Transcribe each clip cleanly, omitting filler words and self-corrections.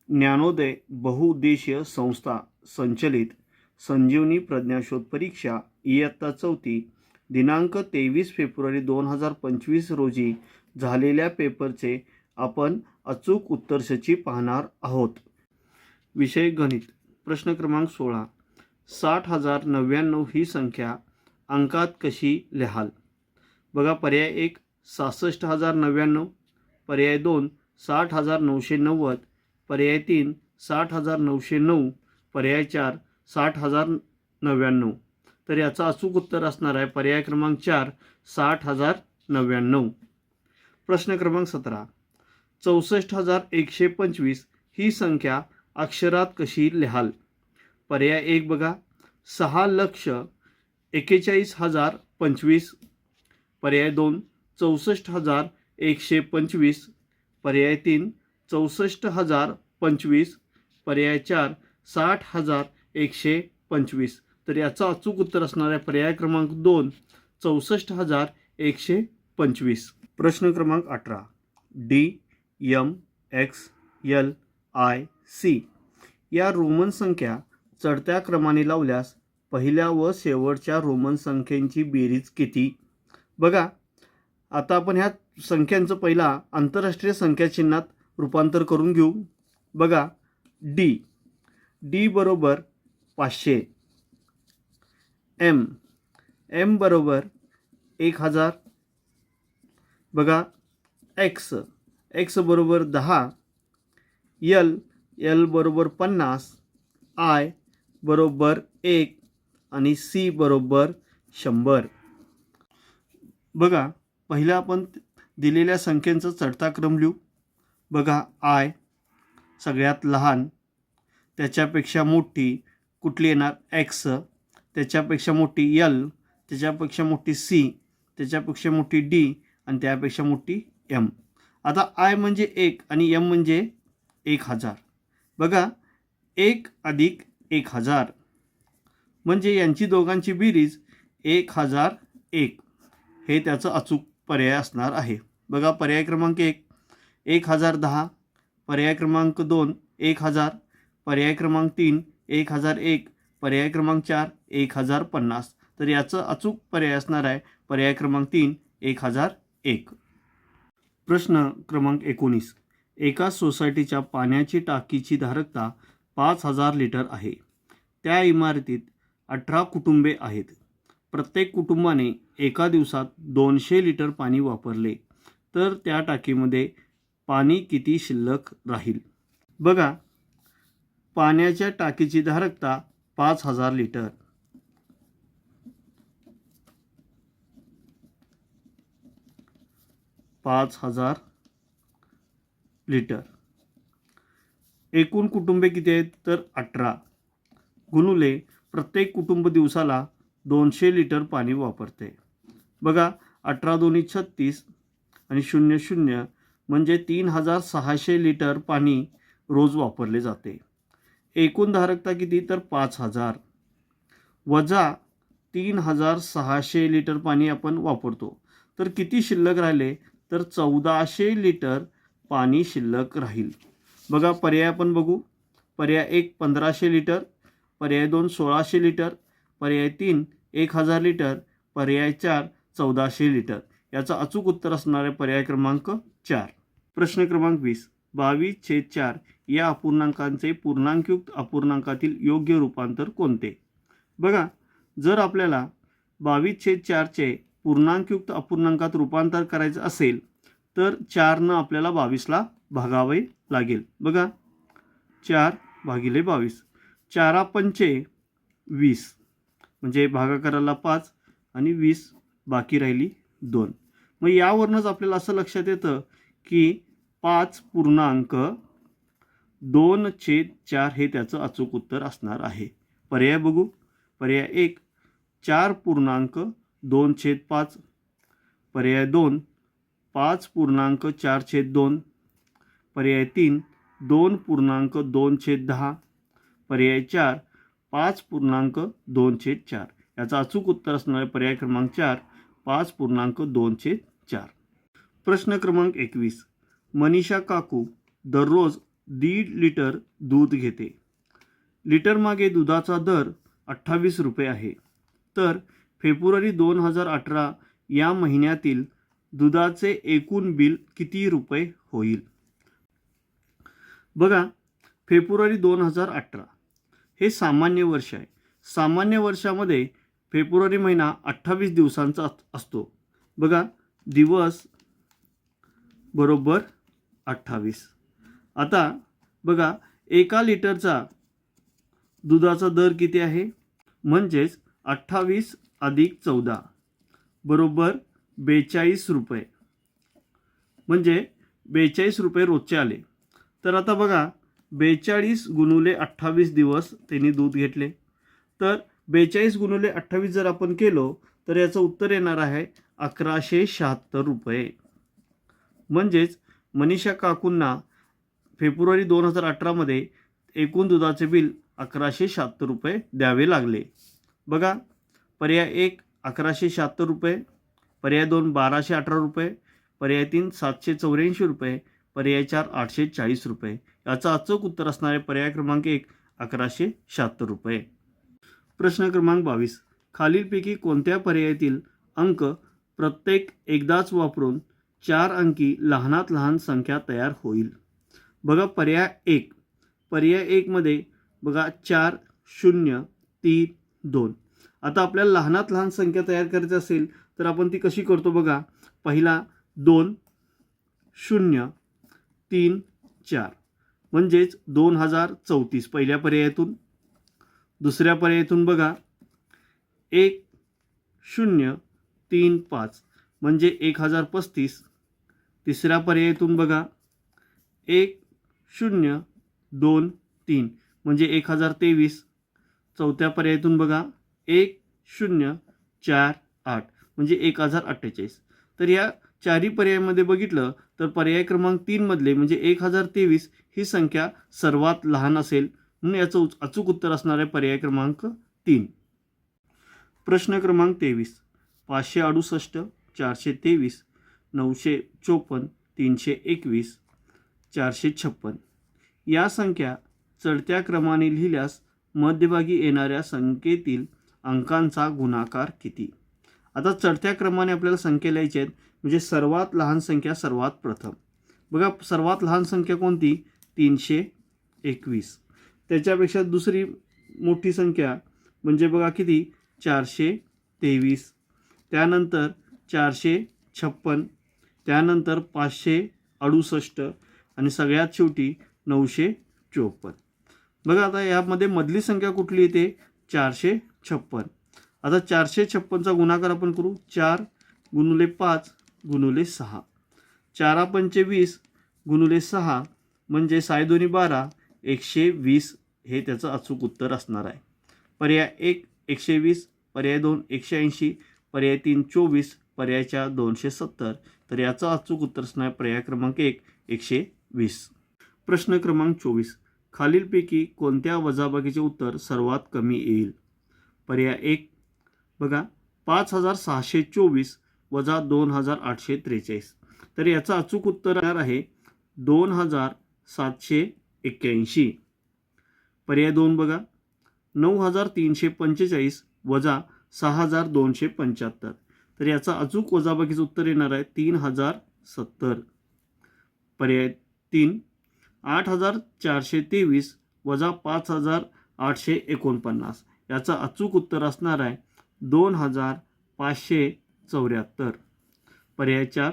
ज्ञानोदय बहुउद्देशीय संस्था संचलित संजीवनी प्रज्ञाशोध परीक्षा इयत्ता 4 दिनांक 23 फेब्रुवारी 2025 रोजी झालेल्या पेपरचे आपण अचूक उत्तरसूची पाहणार आहोत. विषय गणित. प्रश्न क्रमांक 16. 60,099 ही संख्या अंकात कशी लिहाल? बघा, पर्याय 1 66,099, पर्याय 2 60,990, पर्याय 3 60,909, पर्याय 4 60,099. तर याचा अचूक उत्तर असणार आहे पर्याय क्रमांक 4 60,099. प्रश्न क्रमांक 17. 64,125 ही संख्या अक्षरात कशी लिहाल? पर्याय 1 बघा, 6,41,025, पर्याय 2 64,125, पर्याय 3 64,025, पर्याय 4 60,125. तर याचा अचूक उत्तर असणार आहे पर्याय क्रमांक 2 64,125. प्रश्न क्रमांक 18. DMXLIC या रोमन संख्या चढत्या क्रमाने लावल्यास पहिल्या व शेवटच्या रोमन संख्येची बेरीज किती? बघा, आता आपण ह्या संख्यांचं पहिला आंतरराष्ट्रीय संख्या चिन्हात रूपांतर करून घेऊ. बघा, डी बरोबर 500, एम बरोबर 1000, बघा एक्स बरोबर 10, एल बरोबर 50, आय बरोबर 1 आणि सी बरोबर 100. बघा, पहिला आपण दिलेल्या संख्येचा चढता क्रम लिहू. बघा, आय सगळ्यात लहान, त्याच्यापेक्षा मोठी कुठली येणार? एक्स, त्याच्यापेक्षा मोठी एल, त्याच्यापेक्षा मोठी सी, त्याच्यापेक्षा मोठी डी आणि त्यापेक्षा मोठी एम. आता आय म्हणजे 1 आणि एम म्हणजे 1000. बघा, 1 अधिक 1000 म्हणजे यांची दोघांची बेरीज 1001. हे त्याचं अचूक पर्याय असणार आहे. बघा, पर्याय क्रमांक 1 1010, पर्याय क्रमांक 2 1000, पर्याय क्रमांक 3 1001, पर्याय क्रमांक 4 1050. तर याचं अचूक पर्याय असणार आहे पर्याय क्रमांक 3 1001. प्रश्न क्रमांक 19. एका सोसायटीच्या पाण्याची टाकीची धारकता 5,000 लिटर आहे. त्या इमारतीत 18 कुटुंबे आहेत. प्रत्येक कुटुंबाने एका दिवसात 200 लिटर पाणी वापरले तर त्या टाकीमध्ये पाणी किती शिल्लक राहील? बघा, पाण्याच्या टाकीची धारकता 5,000 लिटर. लिटर. एकूण कुटुंबे किती आहेत? तर 18 गुणुले प्रत्येक कुटुंब दिवसाला 200 लिटर पाणी वापरते. बघा, 18 दोन्ही 36 आणि 00 म्हणजे 3,600 लिटर पाणी रोज वापरले जाते. एकूण धारकता किती? तर 5,000 वजा 3,600 लिटर पाणी आपण वापरतो तर किती शिल्लक राहिले? तर 1,400 लिटर पाणी शिल्लक राहील. बघा, पर्याय आपण बघू. पर्याय 1 1,500 लिटर, पर्याय 2 1,600 लिटर, पर्याय 3 1,000 लिटर, पर्याय 4 1,400 लिटर. याचा अचूक उत्तर असणार आहे पर्याय क्रमांक 4. प्रश्न क्रमांक 20. 22/4 या अपूर्णांकांचे पूर्णांकयुक्त अपूर्णांकातील योग्य रूपांतर कोणते? बघा, जर आपल्याला 22/4 चे पूर्णांकयुक्त अपूर्णांकात रूपांतर करायचं असेल तर 4 आपल्याला 22ला भागावे लागेल. बघा, 4/22, 4×5 20 म्हणजे भागाकाराला 5 आणि 20 बाकी राहिली 2. मग यावरूनच आपल्याला असं लक्षात येतं की 5.2/4 हे त्याचं अचूक उत्तर असणार आहे. पर्याय बघू. पर्याय 1 4.2/5, पर्याय 2 5.4/2, पर्याय 3 2.2/10, पर्याय 4 5.2/4. याचा अचूक उत्तर असणार आहे पर्याय क्रमांक 4 5.2/4. प्रश्न क्रमांक 21. मनीषा काकू दररोज 1.5 लिटर दूध घेते. लिटरमागे दुधाचा दर 28 रुपये आहे. तर फेब्रुवारी 2018 या महिन्यातील दुधाचे एकूण बिल किती रुपये होईल? बघा, फेब्रुवारी 2018 हे सामान्य वर्ष आहे. सामान्य वर्षामध्ये फेब्रुवारी महिना 28 दिवसांचा असतो. बघा, दिवस बरोबर 28. आता बघा, 1 लिटरचा दुधाचा दर किती आहे? म्हणजेच 28 अधिक 14 बरोबर 42 रुपये. म्हणजे 42 रुपये रोजचे आले. तर आता बघा, 42 गुणुले 28 दिवस त्यांनी दूध घेतले. तर 42 गुणुले 28 जर आपण केलो तर याचं उत्तर येणार आहे 1176 रुपये. म्हणजेच मनीषा काकूंना फेब्रुवारी 2018मध्ये एकूण दुधाचे बिल 1176 रुपये द्यावे लागले. बघा, पर्याय 1 1176 रुपये, पर्याय 2 1218 रुपये, पर्याय 3 784 रुपये, पर्याय 4 840 रुपये. याचा अचूक उत्तर असणारे पर्याय क्रमांक 1 1176 रुपये. प्रश्न क्रमांक 22. खालीलपैकी कोणत्या पर्यायातील अंक प्रत्येक एकदाच वापरून 4 अंकी लहानात लहान संख्या तयार होईल? बघा, पर्याय 1. पर्याय 1 मध्ये बघा 4 0 3 2. आता आपल्याला लहानात लहान संख्या तयार करायची असेल तर आपण ती कशी करतो? बघा, पहिला 2 0 3 4 म्हणजेच 2034 पहिल्या पर्यायातून. दुसऱ्या पर्यायातून बघा 1 0 3 5 म्हणजे 1035. तिसऱ्या पर्यायातून बघा 1 0 2 3 म्हणजे 1023. चौथ्या पर्यायातून बघा 1 0 4 8 म्हणजे 1048. तर या चारही पर्यायामध्ये बघितलं तर पर्याय क्रमांक 3 मधले म्हणजे 1023 ही संख्या सर्वात लहान असेल. म्हणून याचं अचूक उत्तर असणार आहे पर्याय क्रमांक 3. प्रश्न क्रमांक 23. 568 423 954 321 456 या संख्या चढत्या क्रमाने लिहिल्यास मध्यभागी येणाऱ्या संख्येतील अंकांचा गुणाकार किती? आता चढत्या क्रमाने आपल्याला संख्या लिहायच्या आहेत. म्हणजे सर्वात लहान संख्या सर्वात प्रथम. बघा, सर्वात लहान संख्या कोणती? 321. त्याच्यापेक्षा दुसरी मोठी संख्या म्हणजे बघा किती? 423. त्यानंतर 456, त्यानंतर 568 आणि सगळ्यात शेवटी 954. बघा, आता यामध्ये मधली संख्या कुठली येते? 456. आता 456चा गुणाकार आपण करू. 4 गुणुले 5 गुणुले 6. 4 पंचे 20 गुणुले 6 म्हणजे 6 दोन्ही 12 120 हे त्याचं अचूक उत्तर असणार आहे. पर्याय 1 120, पर्याय 2 180, पर्याय 3 24, पर्याय 4 270. तर याचं अचूक उत्तर असणार आहे पर्याय क्रमांक 1 120. प्रश्न क्रमांक 24. खालीलपैकी कोणत्या वजाबाकीचे उत्तर सर्वात कमी येईल? पर्याय 1 बघा 5624 वजा 2843. तर याचं अचूक उत्तर येणार आहे 2781. पर्याय 2 बघा 9345 वजा 6275. तर याचा अचूक वजाबाकीचं उत्तर येणार आहे 3070. पर्याय 3 8423 वजा 5849. याचा अचूक उत्तर असणार आहे 2574. पर्याय 4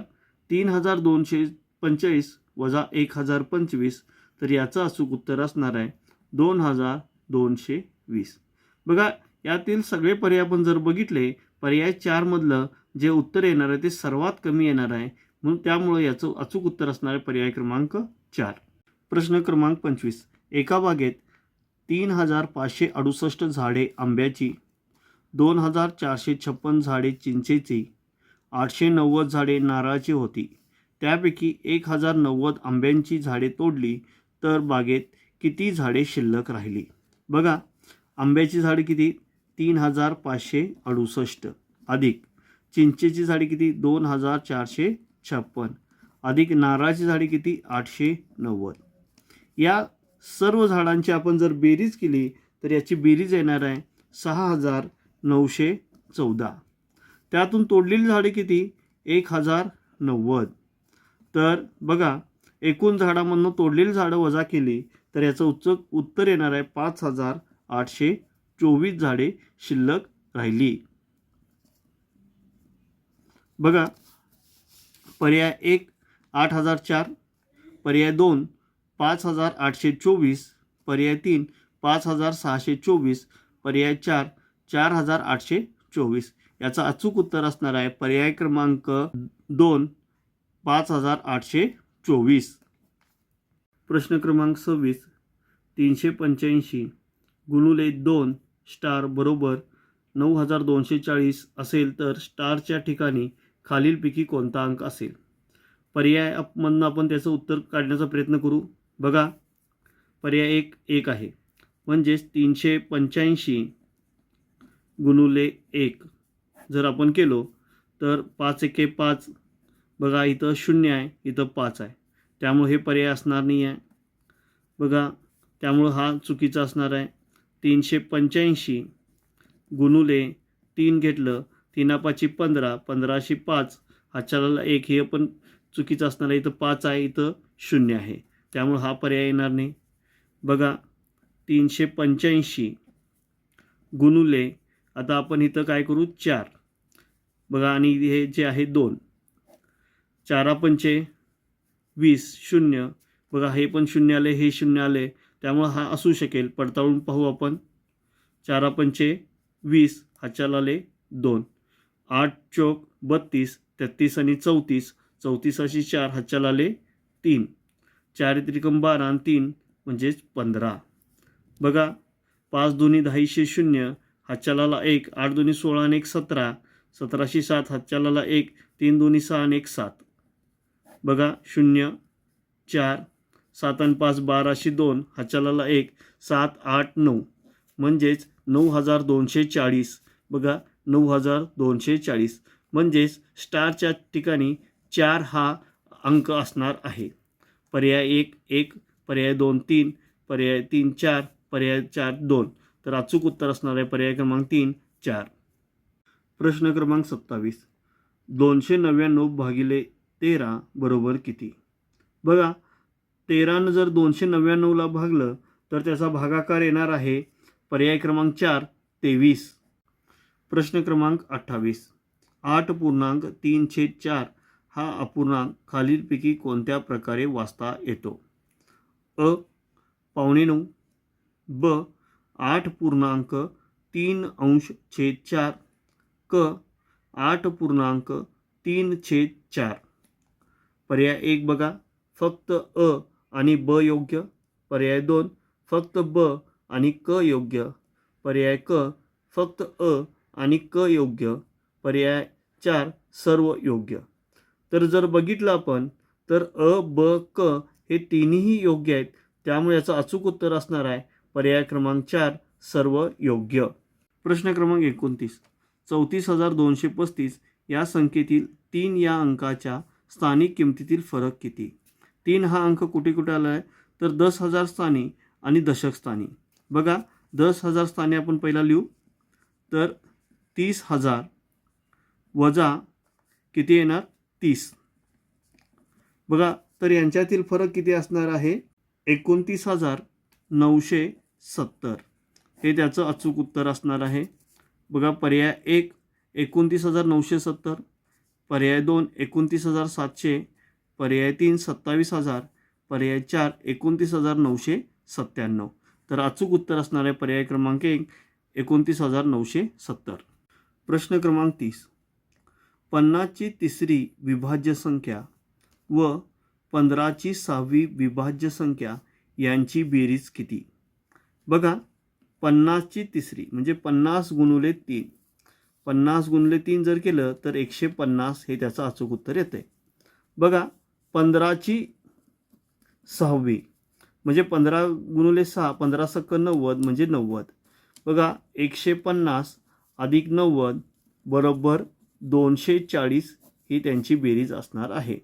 3245 वजा 1025. तर याचं अचूक उत्तर असणार आहे 2220. बघा, यातील सगळे पर्याय आपण जर बघितले, पर्याय 4 मधलं जे उत्तर येणार आहे ते सर्वात कमी येणार आहे. म्हणून त्यामुळे याचं अचूक उत्तर असणार आहे पर्याय क्रमांक 4. प्रश्न क्रमांक 25. एका बागेत 3568 झाडे आंब्याची, 2456 झाडे चिंचेची, 890 झाडे नारळाची होती. त्यापैकी 1090 आंब्यांची झाडे तोडली तर बागेत किती झाडे शिल्लक राहिली? बघा, आंब्याची झाडे किती? 3568 अधिक चिंचेची झाडे किती? 2456 अधिक नारळाची झाडे किती? 890. या सर्व झाडांची आपण जर बेरीज केली तर याची बेरीज येणार आहे 6914. त्यातून तोडलेली झाडे किती? 1090. तर बघा, एकूण झाडामधून तोडलेली झाडं वजा केली तर याचं उत्तर येणार आहे 5824 झाडे शिल्लक राहिली. बघा, पर्याय 1 8004, पर्याय 2 5824, पर्याय 3 5624, पर्याय 4 4824. याचा अचूक उत्तर असणार आहे पर्याय क्रमांक 2 5824. प्रश्न क्रमांक 26. 385 गुणुले 2 स्टार बरोबर 9240 असेल तर स्टारच्या ठिकाणी खालीलपैकी कोणता अंक असेल? पर्यायामधून आपण त्याचं उत्तर काढण्याचा प्रयत्न करू. बघा, पर्याय 1 आहे, म्हणजेच 385 गुणुले 1 जर आपण केलो तर 5 एके 5. बघा, इथं 0 आहे, इथं 5 आहे, त्यामुळे हे पर्याय असणार नाही आहे. बघा, त्यामुळं हा चुकीचा असणार आहे. 385 गुणुले 3 घेतलं, 3 5 15, 15 5, हातच्याला 1, हे पण चुकीचं असणार आहे. इथं 5 आहे, इथं 0 आहे, त्यामुळं हा पर्याय येणार नाही. बघा, 385 गुणुले, आता आपण इथं काय करू, 4. बघा, आणि हे जे आहे 2, 4 पंचे 20, 0. बघा, हे पण 0 आले, हे 0 आले, त्यामुळं हा असू शकेल. पडताळून पाहू आपण. 4 पंचे 20, हातच्याला आले 2, 8 चौक 32, 33 आणि 34, 34 अशी 4, हातच्याला आले 3, 4 त्रिकम 12 आणि 3 म्हणजेच 15. बघा, 5 दुनी 10 0, हातच्याला 1, 8 दुनी 16 आणि 1 17, 17 7, हातच्याला 1, 3 दुनी 6 आणि 1 7. बघा, 0 4, 7 आणि 5 12 2, हातच्याला 1, 7 8 9 म्हणजेच 9240. बघा, 9240 म्हणजेच स्टारच्या ठिकाणी 4 हा अंक असणार आहे. पर्याय 1 पर्याय 2 3, पर्याय 3 4, पर्याय 4 2. तर अचूक उत्तर असणार आहे पर्याय क्रमांक 3 4. प्रश्न क्रमांक 27. 299 भागिले 13 बरोबर किती? बघा, 13 जर 299ला भागलं तर त्याचा भागाकार येणार आहे पर्याय क्रमांक 4 23. प्रश्न क्रमांक 28. 8.3/4 हा अपूर्णांक खालीलपैकी कोणत्या प्रकारे वाचता येतो? अ 9.5, ब 8.3/4, क 8.3/4. पर्याय 1 बघा, फक्त अ आणि ब योग्य. पर्याय 2 फक्त ब आणि क योग्य. पर्याय क फक्त अ आणि क योग्य. पर्याय 4 सर्व योग्य. तर जर बघितलं आपण तर अ ब क हे तिन्ही योग्य आहेत, त्यामुळे याचं अचूक उत्तर असणार आहे पर्याय क्रमांक 4 सर्व योग्य. प्रश्न क्रमांक 29. 34,235 या संख्येतील 3 या अंकाच्या स्थानिक किमतीतील फरक किती? 3 हा अंक कुठे कुठे आला आहे तर 10,000 स्थानी आणि दशक स्थानी. बघा, 10,000 स्थानी आपण पहिला लिहू तर 30,000 वजा किती येणार 30. बघा, तर यांच्यातील फरक किती असणार आहे 29,970. हे त्याचं अचूक उत्तर असणार आहे. बघा, पर्याय 1 29,970, पर्याय 2 29,700, पर्याय 3 27,000, पर्याय 4 29,997. तर अचूक उत्तर असणार आहे पर्याय क्रमांक 1 29,970. प्रश्न क्रमांक 30. 50ची तिसरी विभाज्य संख्या व 15ची 6वी विभाज्य संख्या यांची बेरीज किती? बघा, 50ची तिसरी म्हणजे 50 गुणुले 3. 50 गुणुले 3 जर केलं तर 150 हे त्याचं अचूक उत्तर येते. बघा, 15ची 6वी म्हणजे 15 गुणुले 6, 15 सक्क 90 म्हणजे 90. बघा, 150 अधिक 90 बरोबर 240 ही त्यांची बेरीज असणार आहे.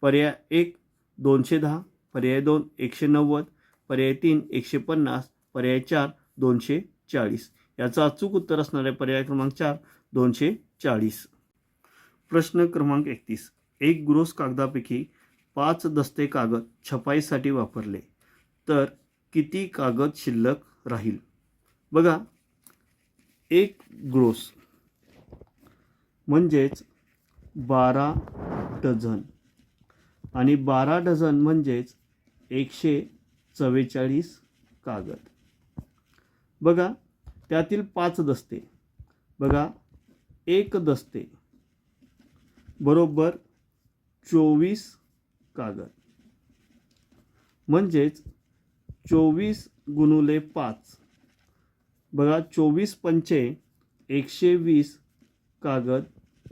पर्याय 1 210, पर्याय 2 190, पर्याय 3 150, पर्याय 4 240. याचा अचूक उत्तर असणार आहे पर्याय क्रमांक 4 240. प्रश्न क्रमांक 31. एक ग्रोस कागदापैकी 5 दस्ते कागद छपाईसाठी वापरले तर किती कागद शिल्लक राहील? बघा, एक ग्रोस म्हणजेच 12 डझन आणि 12 डझन म्हणजेच 144 कागद. बघा, त्यातील 5 दस्ते. बघा, एक दस्ते बरोबर 24 कागद म्हणजेच 24 गुणुले 5. बघा, 24 पंचे 120 कागद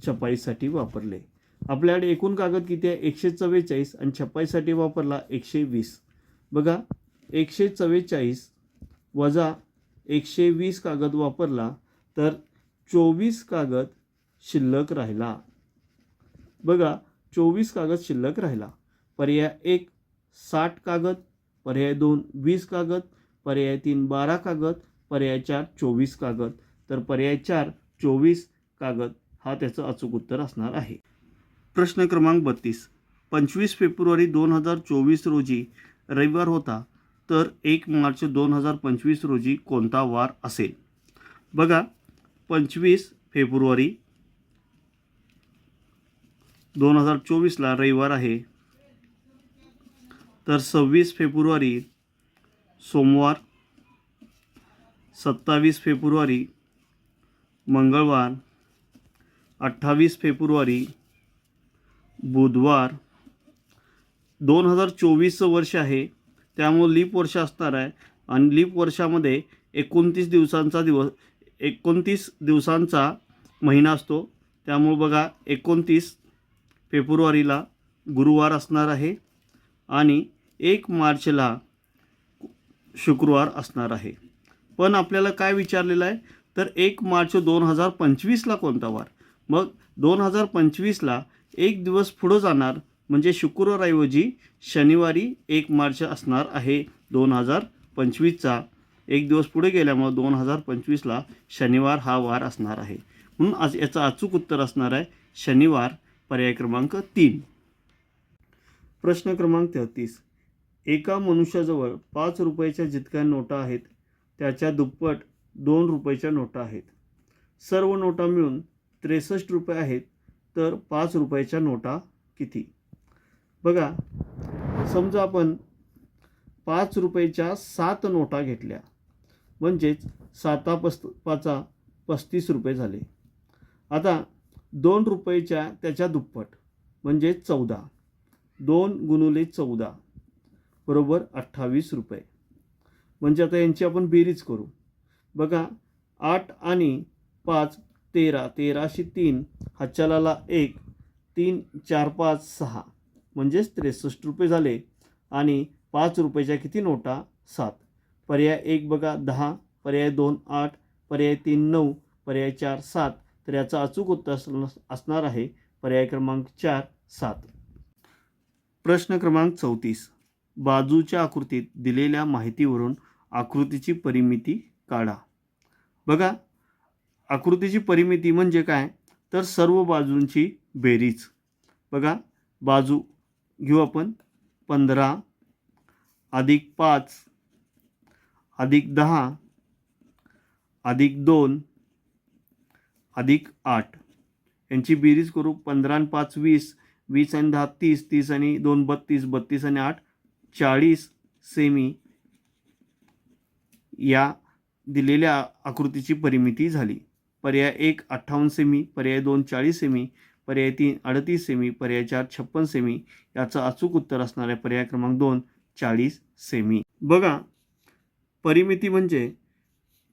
छपाईसाठी वापरले. आपल्याकडे एकूण कागद किती आहे? 144 आणि छपाईसाठी वापरला 120. बघा, 144 वजा 120 कागद वापरला तर 24 कागद शिल्लक राहिला. बघा, 24 कागद शिल्लक राहिला. पर्याय 1 60 कागद, पर्याय 2 20 कागद, पर्याय 3 12 कागद, पर्याय 4 24 कागद. तर पर्याय 4 24 कागद हा त्याचं अचूक उत्तर असणार आहे. प्रश्न क्रमांक 32. 25 फेब्रुवारी 2024 रोजी रविवार होता तर 1 मार्च 2025 रोजी कोणता वार असेल? बघा, 25 फेब्रुवारी 2024ला रविवार आहे, तर 26 फेब्रुवारी सोमवार, 27 फेब्रुवारी मंगळवार, 28 फेब्रुवारी बुधवार. 2024 वर्ष आहे, त्यामुळे लीप वर्ष असणार आहे आणि लीप वर्षामध्ये 29 दिवसांचा महिना असतो. त्यामुळे बघा, 29 फेब्रुवारीला गुरुवार असणार आहे आणि 1 मार्चला शुक्रवार असणार आहे. पण आपल्याला काय विचारलेलं आहे, तर 1 मार्च 2025ला कोणता वार? मग 2025ला एक दिवस पुढं जाणार म्हणजे शुक्रवारऐवजी शनिवारी 1 मार्च असणार आहे 2025चा. एक दिवस पुढे गेल्यामुळे 2025ला शनिवार हा वार असणार आहे. म्हणून आज याचा अचूक उत्तर असणार आहे शनिवार, पर्याय क्रमांक 3. प्रश्न क्रमांक 33. एका मनुष्याजवळ 5 रुपयाच्या जितक्या नोटा आहेत त्याच्या दुप्पट 2 रुपयाच्या नोटा आहेत. सर्व नोटा मिळून 63 रुपये आहेत, तर 5 रुपयाच्या नोटा किती? बघा, समजा आपण 5 रुपयाच्या 7 नोटा घेतल्या म्हणजेच 7 5 35 रुपये झाले. आता 2 रुपयाच्या त्याच्या दुप्पट म्हणजे 14. 2 गुणुले 14 बरोबर 28 रुपये. म्हणजे आता यांची आपण बेरीज करू. बघा, 8 आणि 5 13, 13शी 3 हातचलाला 1, 3 4 5 6 म्हणजेच 63 रुपये झाले. आणि 5 रुपयाच्या किती नोटा? 7. पर्याय 1 बघा 10, पर्याय 2 8, पर्याय 3 9, पर्याय 4 7. तर याचा अचूक उत्तर असणार आहे पर्याय क्रमांक 4 7. प्रश्न क्रमांक 34. बाजूच्या आकृतीत दिलेल्या माहितीवरून आकृतीची परिमिती काढा. बघा, आकृतीची परिमिती म्हणजे काय, तर सर्व बाजूंची बेरीज. बघा, बाजू घेऊ आपण 15 अधिक 5 अधिक 10 अधिक 2 अधिक 8 यांची बेरीज करू. 15 आणि 5 20, 20 आणि 10 30, 30 आणि 2 32, 32 आणि 8 40 सेमी या दिलेल्या आकृतीची परिमिती झाली. पर्याय 1 58 सेमी, पर्याय 2 40 सेमी, पर्याय 3 38 सेमी, पर्याय 4 56 सेमी. याचं अचूक उत्तर असणार आहे पर्याय क्रमांक 2 40 सेमी. बघा, परिमिती म्हणजे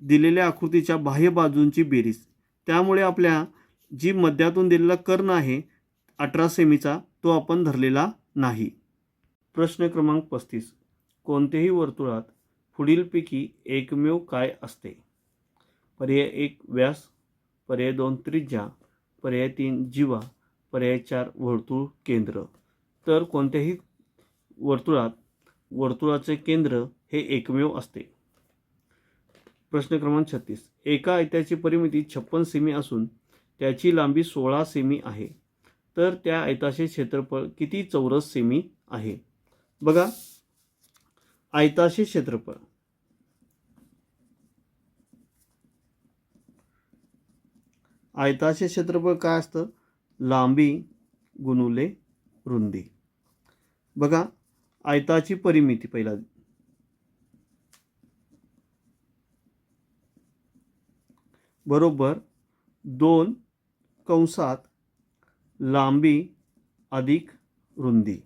दिलेल्या आकृतीच्या बाह्य बाजूंची बेरीज. त्यामुळे आपल्या जी मध्यातून दिलेला कर्ण आहे 18 सेमीचा तो आपण धरलेला नाही. प्रश्न क्रमांक 35. कोणत्याही वर्तुळात पुढीलपैकी एकमेव काय असते? पर्याय 1 व्यास, पर्याय 2 त्रिज्या, पर्याय 3 जीवा, पर्याय 4 वर्तुळ केंद्र. तर कोणत्याही वर्तुळात वर्तुळाचे केंद्र हे एकमेव असते. प्रश्न क्रमांक 36. एका आयताची परिमिती 56 सेमी असून त्याची लांबी 16 सेमी आहे, तर त्या आयताचे क्षेत्रफळ किती चौरस सेमी आहे? बघा, आयताचे क्षेत्रफळ काय असतं? लांबी गुणुले रुंदी. बघा, आयताची परिमिती पहिला बरोबर 2 कंसात लांबी अधिक रुंदी.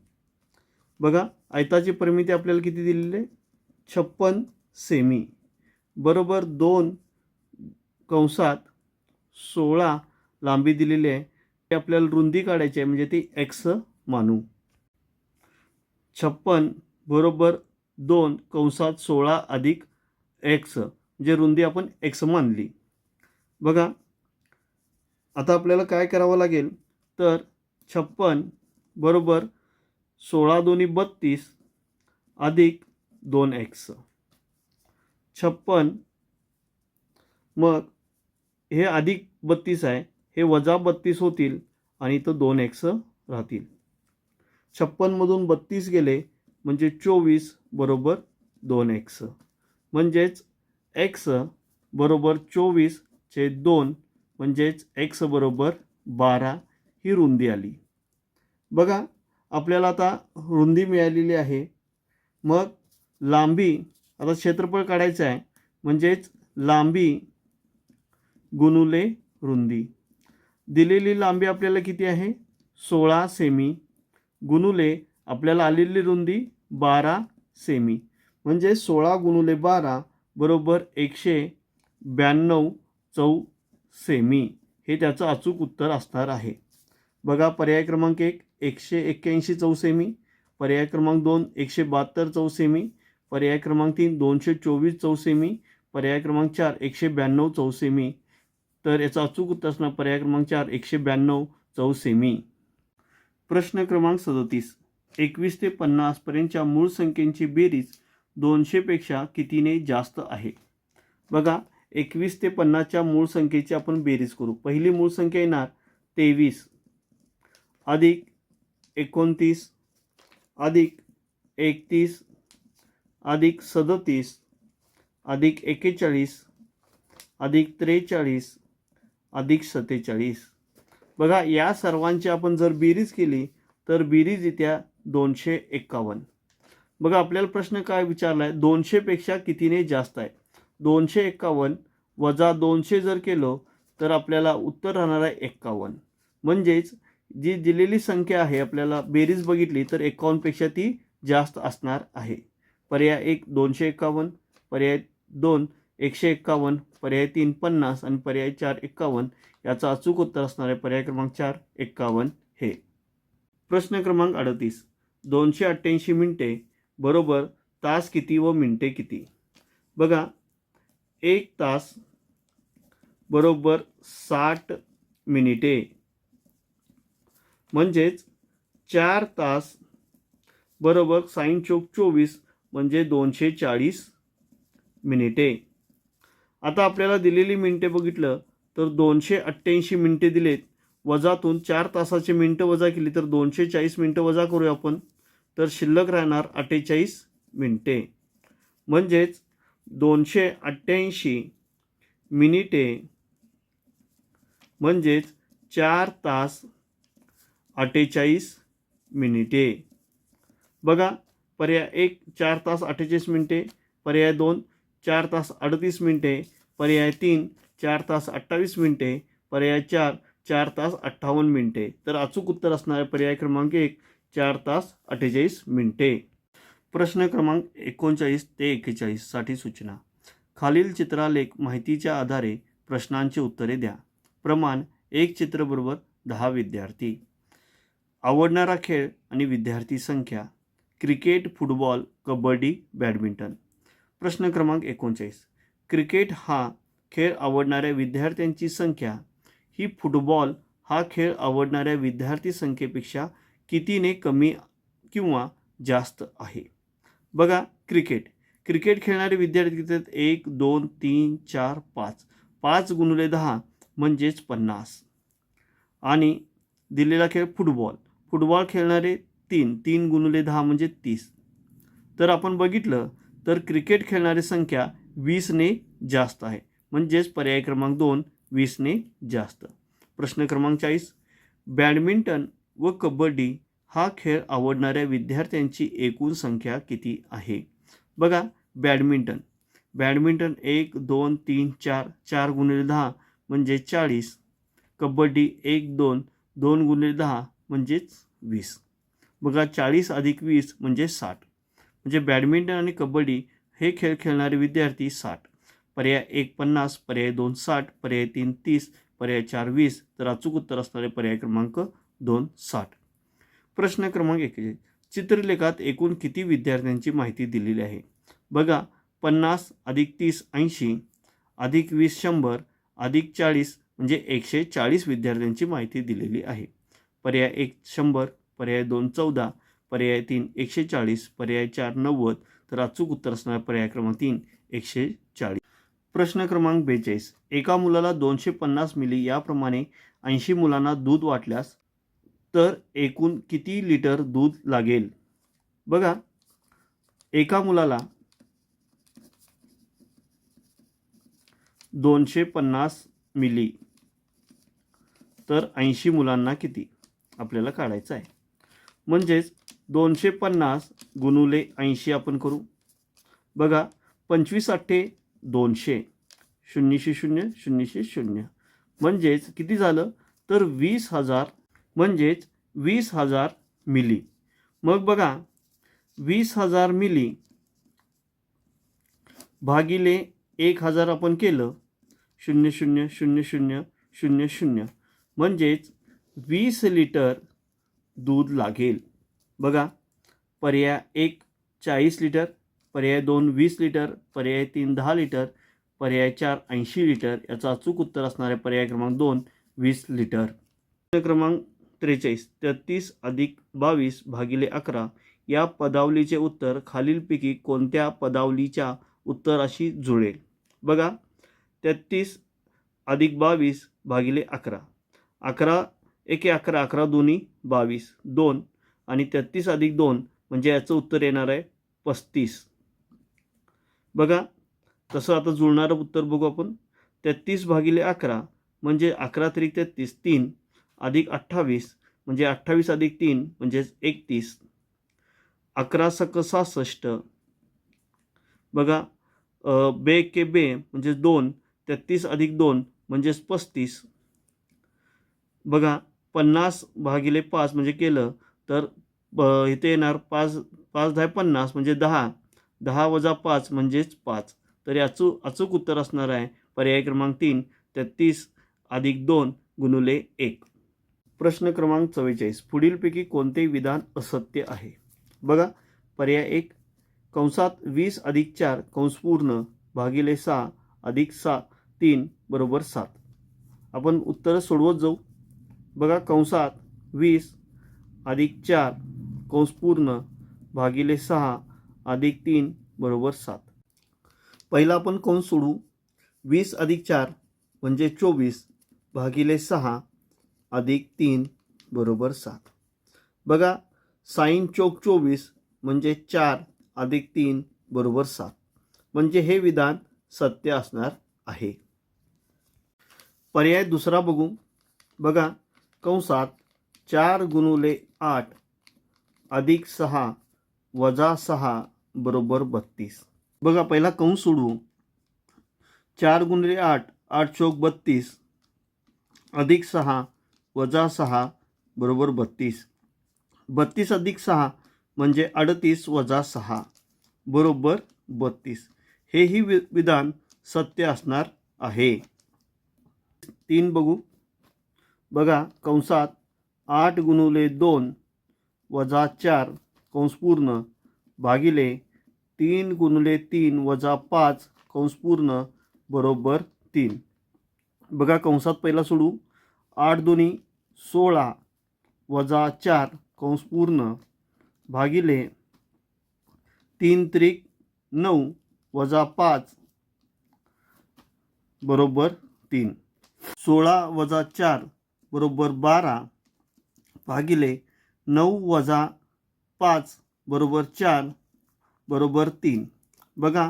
बघा, आयताची परिमिती आपल्याला किती दिलेली आहे? 56 सेमी बरोबर 2 कंसात 16 लांबी दिलेली आहे. ते आपल्याला रुंदी काढायची आहे, म्हणजे ती एक्स मानू. 56 बरोबर 2 कंसात 16 अधिक एक्स, म्हणजे रुंदी आपण एक्स मानली. बघा, आता आपल्याला काय करावं लागेल? तर 56 बरोबर 16 दोन्ही 32 अधिक 2x. 56 मग हे अधिक 32 आहे, हे वजा 32 होतील आणि तो 2x राहतील. 56 मधून 32 गेले म्हणजे 24 बरोबर 2x, म्हणजेच x बरोबर 24/2 म्हणजेच x बरोबर 12 ही रुंदी आली. बघा, आपल्याला आता रुंदी मिळालेली आहे. मग लांबी, आता क्षेत्रफळ काढायचं आहे, म्हणजेच लांबी गुणुले रुंदी. दिलेली लांबी आपल्याला किती आहे? 16 सेमी गुणुले आपल्याला आलेली रुंदी 12 सेमी, म्हणजे 16 गुणुले 12 बरोबर 192 चौ सेमी हे त्याचं अचूक उत्तर असणार आहे. बघा, पर्याय क्रमांक 1 181 चौ सेमी, पर्याय क्रमांक 2 172 चौ सेमी, पर्याय क्रमांक 3 224 चौ सेमी, पर्याय क्रमांक 4 192 चौ सेमी. तर याचं अचूक उत्तर असणार पर्याय क्रमांक 4 192 चौ सेमी. प्रश्न क्रमांक 37. 21 ते 50 पर्यंतच्या मूळ संख्येची बेरीज 200 पेक्षा कितीने जास्त आहे? बघा, 21 ते 50च्या मूळ संख्येची आपण बेरीज करू. पहिली मूळ संख्या येणार 23 अधिक 29 अधिक 31 अधिक 37 अधिक 41 अधिक 43 अधिक 47. बघा, या सर्वांची आपण जर बेरीज केली तर बेरीज येत्या 251. बघा, आपल्याला प्रश्न काय विचारला आहे? 200 पेक्षा कितीने जास्त आहे? 251 वजा 200 जर केलं तर आपल्याला उत्तर राहणार आहे 51. म्हणजेच जी दिलेली संख्या आहे, आपल्याला बेरीज बघितली तर 51 पेक्षा ती जास्त असणार आहे. पर्याय 1 251, पर्याय 2 151, पर्याय 3 50 आणि पर्याय 4 51. याचा अचूक उत्तर असणार आहे पर्याय क्रमांक 4 51 हे. प्रश्न क्रमांक 38. 288 मिनिटे बरोबर तास किती व मिनिटे किती? बघा, 1 तास बरोबर 60 मिनिटे, म्हणजेच 4 तास बरोबर साइन चौक 24 म्हणजे 240 मिनिटे. आता आपल्याला दिलेली मिनिटे बघितलं तर 288 मिनिटे दिलेत, वजातून 4 तासाचे मिनिटं वजा केली तर 240 मिनिटं वजा करूया आपण, तर शिल्लक राहणार 48 मिनिटे. म्हणजेच 288 मिनिटे म्हणजेच 4 तास 48 मिनिटे. बघा, पर्याय 1 4 तास 48 मिनिटे, पर्याय 2 4 तास 38 मिनिटे, पर्याय 3 4 तास 28 मिनिटे, पर्याय 4 4 तास 58 मिनिटे. तर अचूक उत्तर असणार आहे पर्याय क्रमांक 1 4 तास 48 मिनिटे. प्रश्न क्रमांक 39 ते 41 साठी सूचना. खालील चित्रालेख माहितीच्या आधारे प्रश्नांची उत्तरे द्या. प्रमाण: 1 चित्र बरोबर 10 विद्यार्थी. आवडणारा खेळ आणि विद्यार्थी संख्या: क्रिकेट, फुटबॉल, कबड्डी, बॅडमिंटन. प्रश्न क्रमांक 39. क्रिकेट हा खेळ आवडणाऱ्या विद्यार्थ्यांची संख्या ही फुटबॉल हा खेळ आवडणाऱ्या विद्यार्थी संख्येपेक्षा कितीने कमी किंवा जास्त आहे? बघा क्रिकेट खेळणारे विद्यार्थी किती आहेत? 1 2 3 4 5. 5 गुणिले 10 म्हणजेच 50. आणि दिलेला खेळ फुटबॉल खेळणारे 3 गुणिले 10 म्हणजे 30. तर आपण बघितलं तर क्रिकेट खेळणारी संख्या 20ने जास्त आहे, म्हणजेच पर्याय क्रमांक 2 20ने जास्त. प्रश्न क्रमांक 40. बॅडमिंटन व कबड्डी हा खेळ आवडणाऱ्या विद्यार्थ्यांची एकूण संख्या किती आहे? बघा, बॅडमिंटन 1 2 3 4. 4 गुणिले 10 म्हणजे 40. कबड्डी 1 2. 2 गुणिले 10 म्हणजेच 20. बघा, 40 अधिक 20 म्हणजे 60. म्हणजे बॅडमिंटन आणि कबड्डी हे खेळ खेळणारे विद्यार्थी 60. पर्याय 1 50, पर्याय 2 60, पर्याय 3 30, पर्याय 4 20. तर अचूक उत्तर असणारे पर्याय क्रमांक 2 60. प्रश्न क्रमांक 41. चित्रलेखात एकूण किती विद्यार्थ्यांची माहिती दिलेली आहे? बघा, 50 अधिक 30 80 अधिक 20 100 अधिक 40 म्हणजे 140 विद्यार्थ्यांची माहिती दिलेली आहे. पर्याय 1 100, पर्याय 2 14, पर्याय 3 140, पर्याय 4 90. तर अचूक उत्तर असणार पर्याय क्रमांक 3 140. प्रश्न क्रमांक 42. एका मुलाला 250 मिली याप्रमाणे 80 मुलांना दूध वाटल्यास तर एकूण किती लिटर दूध लागेल? बघा, एका मुलाला 250 मिली तर 80 मुलांना किती आपल्याला काढायचं आहे. म्हणजेच 250 गुणुले 80 आपण करू. बघा, 25 8 200, 0 0 0 0 म्हणजेच किती झालं तर 20,000, म्हणजेच 20,000 मिली. मग बघा, 20,000 मिली भागिले 1000 आपण केलं 0 0 0 0 0 0 म्हणजेच 20 लिटर दूध लागेल. बघा, पर्याय 1 40 लिटर, पर्याय 2 20 लिटर, पर्याय 3 10 लिटर, पर्याय 4 80 लिटर. याचा अचूक उत्तर असणारे पर्याय क्रमांक 2 20 लिटर. क्रमांक 43. 33 अधिक 22 भागिले 11 या पदावलीचे उत्तर खालीलपैकी कोणत्या पदावलीच्या उत्तराशी जुळेल? बघा, 33 अधिक 22 भागिले 11. 11 1 11, 11 दोन्ही 22 2 आणि 33 अधिक 2 म्हणजे याचं उत्तर येणार आहे 35. बघा, तसं आता जुळणारं उत्तर बघू आपण. 33 भागिले 11 म्हणजे 11 त्रिक 33 3 अधिक 28 म्हणजे 28 अधिक 3 म्हणजेच 31. 11 सक 66. बघा, बे के बे म्हणजे 2. 33 अधिक 2 म्हणजेच 35. बघा, 50 भागिले 5 म्हणजे केलं तर इथे येणार 5 5 10 50 म्हणजे 10. 10 वजा 5 म्हणजेच 5. तर याचं अचूक उत्तर असणार आहे पर्याय क्रमांक 3 33 अधिक 2 गुणुले 1. प्रश्न क्रमांक 44. पुढीलपैकी कोणते विधान असत्य आहे? बघा, पर्याय 1 कंसात 20 अधिक 4 कंस पूर्ण भागिले 6 अधिक 3 बरोबर 7. आपण उत्तर सोडवत जाऊ. बघा, कंसात 20 अधिक 4 कंस पूर्ण भागिले 6 अधिक 3 बरोबर 7. पहिला आपण कंस सोडू. 20 अधिक 4 म्हणजे 24 भागिले 6 अधिक 3 बरोबर 7. बघा, साइन चौक 24 म्हणजे 4 अधिक 3 बरोबर 7. म्हणजे हे विधान सत्य असणार आहे. पर्याय दुसरा बघू. बघा, कंसात 4 गुणुले 8 अधिक 6 वजा 6 बरोबर 32. बघा, पहिला कंस सोडू. 4 गुणिले 8 8 चौक 32 अधिक 6 वजा 6 बरोबर 32. 32 अधिक 6 म्हणजे 38 वजा 6 बरोबर 32. हेही विधान सत्य असणार आहे. 3 बघू. बघा, कंसात 8 गुणुले 2 वजा 4 कंस पूर्ण भागिले 3 गुणुले 3 वजा 5 कंस पूर्ण बरोबर 3. बघा, कंसात पहिला सोडू. 8 दोन्ही 16 वजा 4 कंस पूर्ण भागिले 3 त्रिक 9 वजा 5 बरोबर 3. 16 वजा 4 बरोबर 12 भागिले 9 वजा 5 बरोबर 4 बरोबर 3. बघा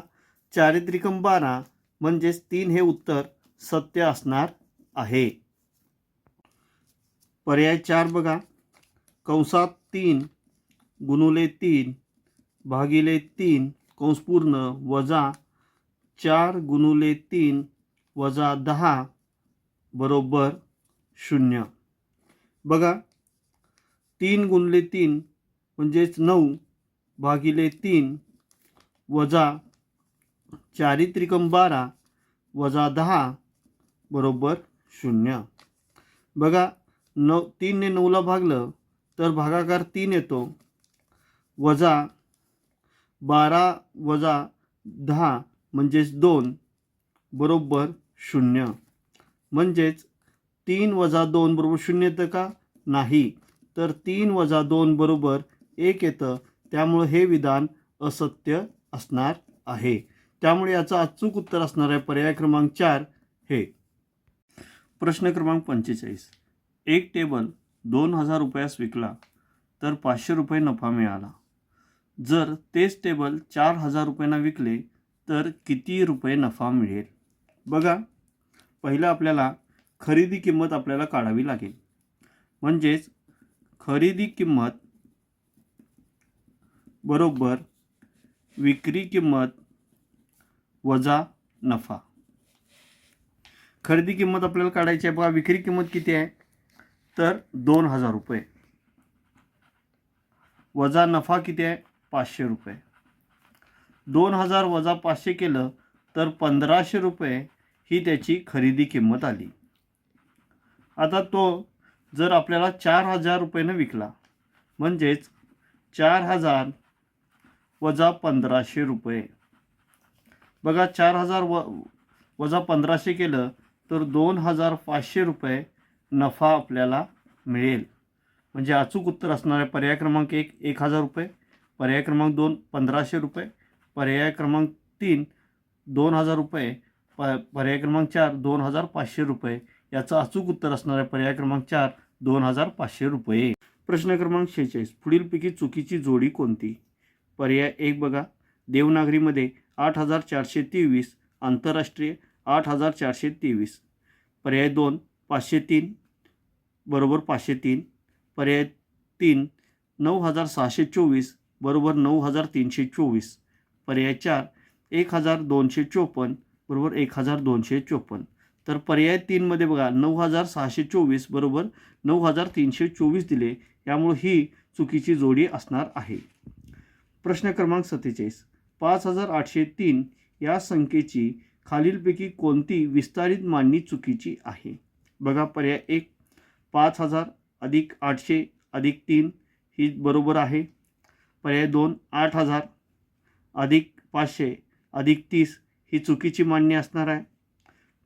4 त्रिकम 12 म्हणजेच 3 हे उत्तर सत्य असणार आहे. पर्याय 4 बघा. कंसात 3 गुणुले 3 भागिले 3 कंस पूर्ण वजा 4 गुणुले 3 वजा 10 बरोबर 0. बघा 3 गुणिले 3 म्हणजेच 9 भागिले 3 वजा 4 त्रिकम 12 वजा 10 बरोबर 0. बघा 3 ने 9ला भागलं तर भागाकार 3 येतो. वजा 12 वजा 10 म्हणजेच 2 बरोबर 0. म्हणजेच 3 वजा 2 बरोबर 0 येतं का? नाही. तर 3 वजा 2 बरोबर 1 येतं. त्यामुळे हे विधान असत्य असणार आहे. त्यामुळे याचं अचूक उत्तर असणार आहे पर्याय क्रमांक 4 हे. प्रश्न क्रमांक 45. एक टेबल 2000 रुपयास विकला तर 500 रुपये नफा मिळाला. जर तेच टेबल 4000 रुपयांना विकले तर किती रुपये नफा मिळेल? बघा पहिलं आपल्याला खरेदी किंमत आपल्याला काढावी लागेल. म्हणजेच खरेदी किंमत बरोबर विक्री किंमत वजा नफा. खरेदी किंमत आपल्याला काढायची आहे. बघा विक्री किंमत किती आहे तर 2000 रुपये वजा नफा किती आहे 500 रुपये. 2000 वजा 500 केलं तर 1500 रुपये ही त्याची खरेदी किंमत आली. आता तो जर आपल्याला 4000 रुपयानं विकला म्हणजेच 4000 वजा 1500 रुपये. बघा 4000 वजा 1500 केलं तर 2500 रुपये नफा आपल्याला मिळेल. म्हणजे अचूक उत्तर असणार आहे पर्याय क्रमांक 1 1000 रुपये, पर्याय क्रमांक 2 1500 रुपये, पर्याय क्रमांक 3 2000 रुपये, पर्याय क्रमांक 4 2500 रुपये. याचं अचूक उत्तर असणार आहे पर्याय क्रमांक 4 2500 रुपये. प्रश्न क्रमांक 46. पुढीलपैकी चुकीची जोडी कोणती? पर्याय 1 बघा. देवनागरीमध्ये 8423 आंतरराष्ट्रीय 8423. पर्याय 2 503 बरोबर 503. पर्याय 3 9624 बरोबर 9324. पर्याय 4 1254 बरोबर 1254. तर पर्याय 3 मध्ये बघा 9624 बरोबर 9324 दिले. यामुळे ही चुकीची जोडी असणार आहे. प्रश्न क्रमांक 47. 5803 या संख्येची खालीलपैकी कोणती विस्तारित मांडणी चुकीची आहे? बघा पर्याय 1 5000 अधिक 800 अधिक 3 ही बरोबर आहे. पर्याय 2 8000 अधिक 500 अधिक 30 ही चुकीची मांडणी असणार आहे.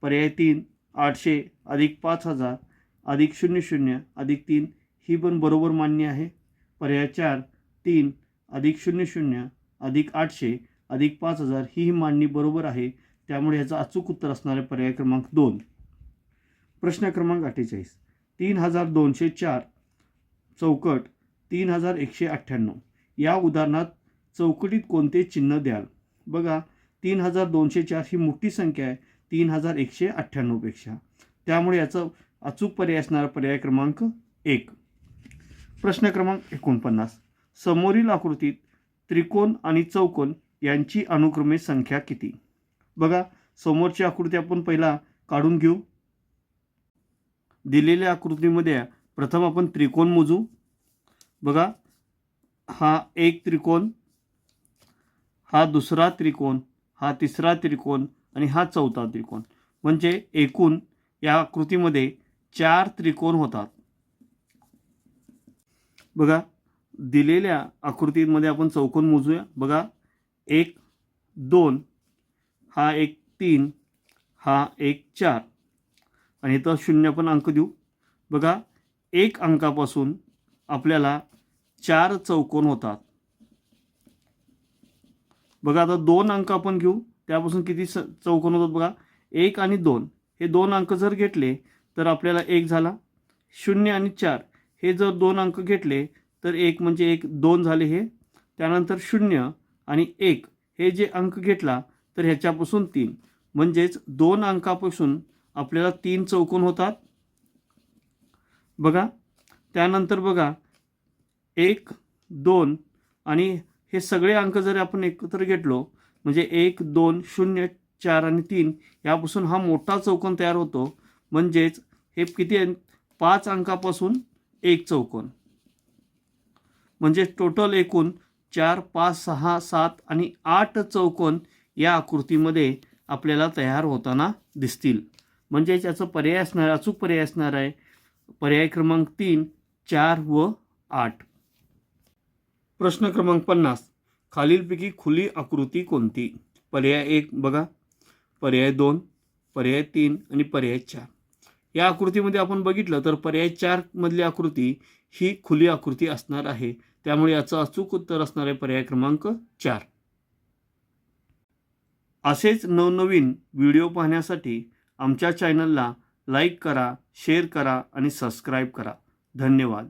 पर्याय 3 800 अधिक 5000 अधिक 00 अधिक 3 ही पण बरोबर मांडणी आहे. पर्याय 4 3 अधिक 00 अधिक 800 अधिक 5000 ही मांडणी बरोबर आहे. त्यामुळे याचं अचूक उत्तर असणार आहे पर्याय क्रमांक 2. प्रश्न क्रमांक 48. 3204 चौकट 3198 या उदाहरणात चौकटीत कोणते चिन्ह द्याल? बघा 3204 ही मोठी संख्या आहे 3198 पेक्षा. त्यामुळे याचं अचूक पर्याय असणार पर्याय क्रमांक 1. प्रश्न क्रमांक 49. समोरील आकृतीत त्रिकोण आणि चौकोन यांची अनुक्रमे संख्या किती? बघा समोरची आकृती आपण पहिला काढून घेऊ. दिलेल्या आकृतीमध्ये प्रथम आपण त्रिकोण मोजू. बघा हा एक त्रिकोण, हा दुसरा त्रिकोण, हा तिसरा त्रिकोण आणि हा चौथा त्रिकोण. म्हणजे एकूण या आकृतीमध्ये 4 त्रिकोण होतात. बघा दिलेल्या आकृतीमध्ये आपण चौकोन मोजूया. बघा 1 2 हा एक 3 हा एक 4 आणि इथं 0 पण अंक देऊ. बघा 1 अंकापासून आपल्याला 4 चौकोन होतात. बघा आता 2 अंक आपण घेऊ, त्यापासून किती चौकोन होतात बघा, 1 आणि 2. हे 2 अंक जर घेतले तर आपल्याला 1 झाला. 0 आणि 4 हे जर 2 अंक घेतले तर 1 म्हणजे 1, 2 झाले हे. त्यानंतर 0 आणि 1 हे जे अंक घेतला तर ह्याच्यापासून 3, म्हणजेच 2 अंकापासून आपल्याला 3 चौकोन होतात. बघा त्यानंतर बघा 1, 2 आणि हे सगळे अंक जर आपण एकत्र घेतलो म्हणजे 1, 2, 0, 4 आणि 3 यापासून हा मोठा चौकोन तयार होतो. म्हणजेच हे किती आहे, 5 अंकापासून 1 चौकोन. म्हणजे टोटल एकूण 4, 5, 6, 7 आणि 8 चौकोन या आकृतीमध्ये आपल्याला तयार होताना दिसतील. म्हणजे याचा पर्याय असणार, अचूक पर्याय असणार आहे पर्याय क्रमांक 3, 4 व 8. प्रश्न क्रमांक 50. खालीलपैकी खुली आकृती कोणती? पर्याय 1 बघा, पर्याय 2, पर्याय 3 आणि पर्याय 4. या आकृतीमध्ये आपण बघितलं तर पर्याय 4 मधली आकृती ही खुली आकृती असणार आहे. त्यामुळे याचं अचूक उत्तर असणार आहे पर्याय क्रमांक 4. असेच नवनवीन व्हिडिओ पाहण्यासाठी आमच्या चॅनलला लाईक करा, शेअर करा आणि सबस्क्राईब करा. धन्यवाद.